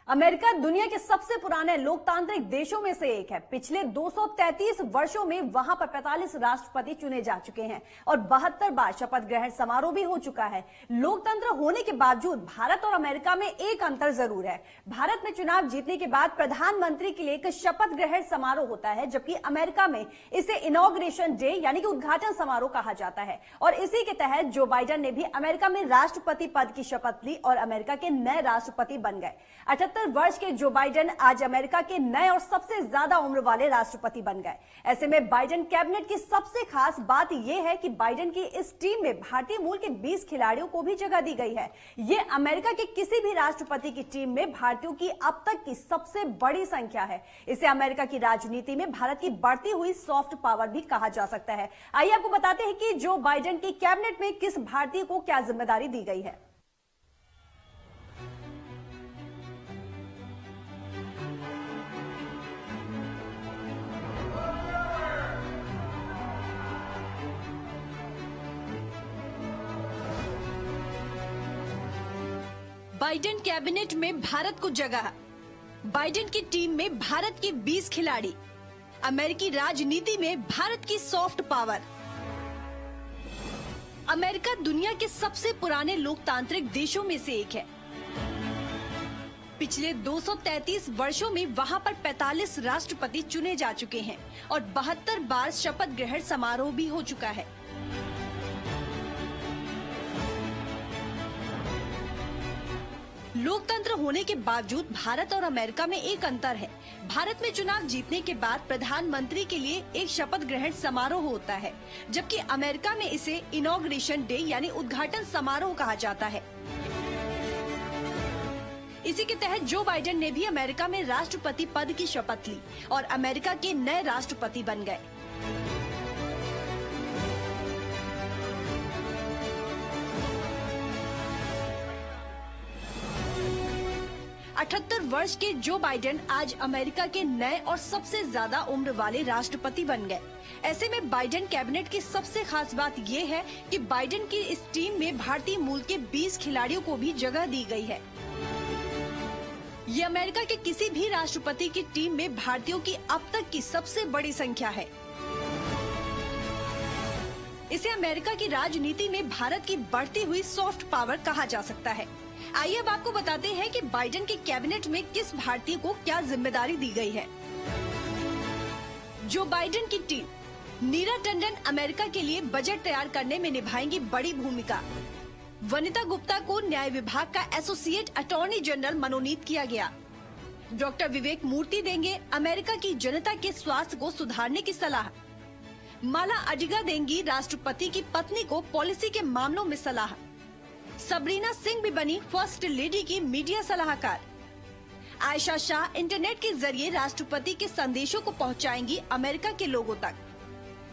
America दुनिया के सबसे पुराने लोकतांत्रिक देशों में से एक है। पिछले 233 वर्षों में वहां पर 45 राष्ट्रपति चुने जा चुके हैं और 72 बार शपथ ग्रहण समारोह भी हो चुका है। लोकतंत्र होने के बावजूद भारत और अमेरिका में एक अंतर जरूर है। भारत में चुनाव जीतने के बाद प्रधानमंत्री के लिए एक शपथ ग्रहण समारोह होता है, जबकि अमेरिका में इसे इनॉग्रेशन डे यानी कि उद्घाटन समारोह कहा जाता है। और इसी के तहत जो बाइडेन ने भी अमेरिका में राष्ट्रपति पद की शपथ ली और अमेरिका के नए राष्ट्रपति बन गए। 78 वर्ष के जो बाइडेन आज अमेरिका के नए और सबसे ज्यादा उम्र वाले राष्ट्रपति बन गए। ऐसे में बाइडेन कैबिनेट की सबसे खास बात यह है कि बाइडेन की इस टीम में भारतीय मूल के 20 खिलाड़ियों को भी जगह दी गई है। ये अमेरिका के किसी भी राष्ट्रपति की टीम में भारतीयों की अब तक की सबसे बड़ी संख्या है। इसे अमेरिका की राजनीति में भारत की बढ़ती हुई सॉफ्ट पावर भी कहा जा सकता है। आइए आपको बताते हैं कि जो बाइडेन की कैबिनेट में किस भारतीय को क्या जिम्मेदारी दी गई है। बाइडेन कैबिनेट में भारत को जगह, बाइडेन की टीम में भारत के 20 खिलाड़ी, अमेरिकी राजनीति में भारत की सॉफ्ट पावर। अमेरिका दुनिया के सबसे पुराने लोकतांत्रिक देशों में से एक है। पिछले 233 वर्षों में वहां पर 45 राष्ट्रपति चुने जा चुके हैं और 72 बार शपथ ग्रहण समारोह भी हो चुका है। लोकतंत्र होने के बावजूद भारत और अमेरिका में एक अंतर है। भारत में चुनाव जीतने के बाद प्रधानमंत्री के लिए एक शपथ ग्रहण समारोह होता है, जबकि अमेरिका में इसे इनॉग्रेशन डे यानी उद्घाटन समारोह कहा जाता है। इसी के तहत जो बाइडेन ने भी अमेरिका में राष्ट्रपति पद की शपथ ली और अमेरिका के नए राष्ट्रपति बन गए। 78 वर्ष के जो बाइडेन आज अमेरिका के नए और सबसे ज्यादा उम्र वाले राष्ट्रपति बन गए। ऐसे में बाइडेन कैबिनेट की सबसे खास बात ये है कि बाइडेन की इस टीम में भारतीय मूल के 20 खिलाड़ियों को भी जगह दी गई है। ये अमेरिका के किसी भी राष्ट्रपति की टीम में भारतीयों की अब तक की सबसे बड़ी संख्या है। इसे अमेरिका की राजनीति में भारत की बढ़ती हुई सॉफ्ट पावर कहा जा सकता है। आइए अब आपको बताते हैं कि बाइडेन के कैबिनेट में किस भारतीय को क्या जिम्मेदारी दी गई है। जो बाइडेन की टीम, नीरा टंडन अमेरिका के लिए बजट तैयार करने में निभाएंगी बड़ी भूमिका। वनिता गुप्ता को न्याय विभाग का एसोसिएट अटॉर्नी जनरल मनोनीत किया गया। डॉक्टर विवेक मूर्ति देंगे अमेरिका की जनता के स्वास्थ्य को सुधारने की सलाह। माला अडिगा देंगी राष्ट्रपति की पत्नी को पॉलिसी के मामलों में सलाह। सबरीना सिंह भी बनी फर्स्ट लेडी की मीडिया सलाहकार। आयशा शाह इंटरनेट के जरिए राष्ट्रपति के संदेशों को पहुंचाएंगी अमेरिका के लोगों तक।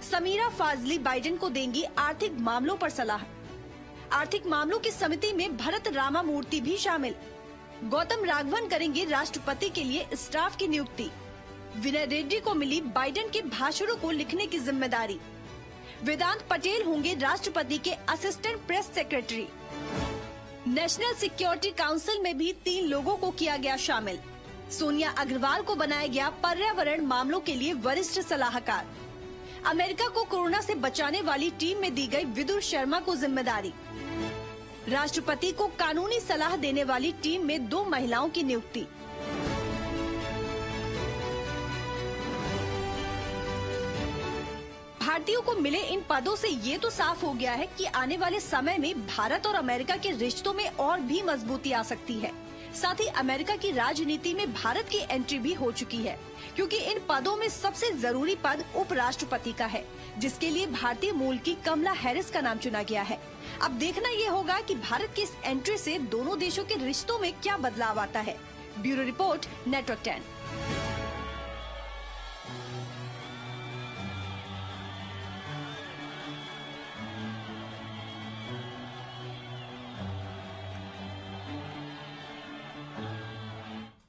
समीरा फाजली बाइडेन को देंगी आर्थिक मामलों पर सलाह। आर्थिक मामलों की समिति में भरत रामामूर्ति भी शामिल। गौतम राघवन करेंगे राष्ट्रपति के लिए स्टाफ की नियुक्ति। विनय रेड्डी को मिली बाइडेन के भाषणों को लिखने की जिम्मेदारी। वेदांत पटेल होंगे राष्ट्रपति के assistant press secretary. National security council में भी 3 लोगों को किया गया शामिल। सोनिया अग्रवाल को बनाया गया पर्यावरण मामलों के लिए वरिष्ठ सलाहकार। अमेरिका को कोरोना से बचाने वाली टीम में दी गई विदुर शर्मा को जिम्मेदारी। राष्ट्रपति को कानूनी सलाह देने वाली टीम में 2 महिलाओं की नियुक्ति। भारतीयों को मिले इन पदों से ये तो साफ हो गया है कि आने वाले समय में भारत और अमेरिका के रिश्तों में और भी मजबूती आ सकती है। साथ ही अमेरिका की राजनीति में भारत की एंट्री भी हो चुकी है, क्योंकि इन पदों में सबसे जरूरी पद उपराष्ट्रपति का है, जिसके लिए भारतीय मूल की कमला हैरिस का नाम चुना गया है। अब देखना ये होगा कि भारत की इस एंट्री से दोनों देशों के रिश्तों में क्या बदलाव आता है। Bureau report, network 10।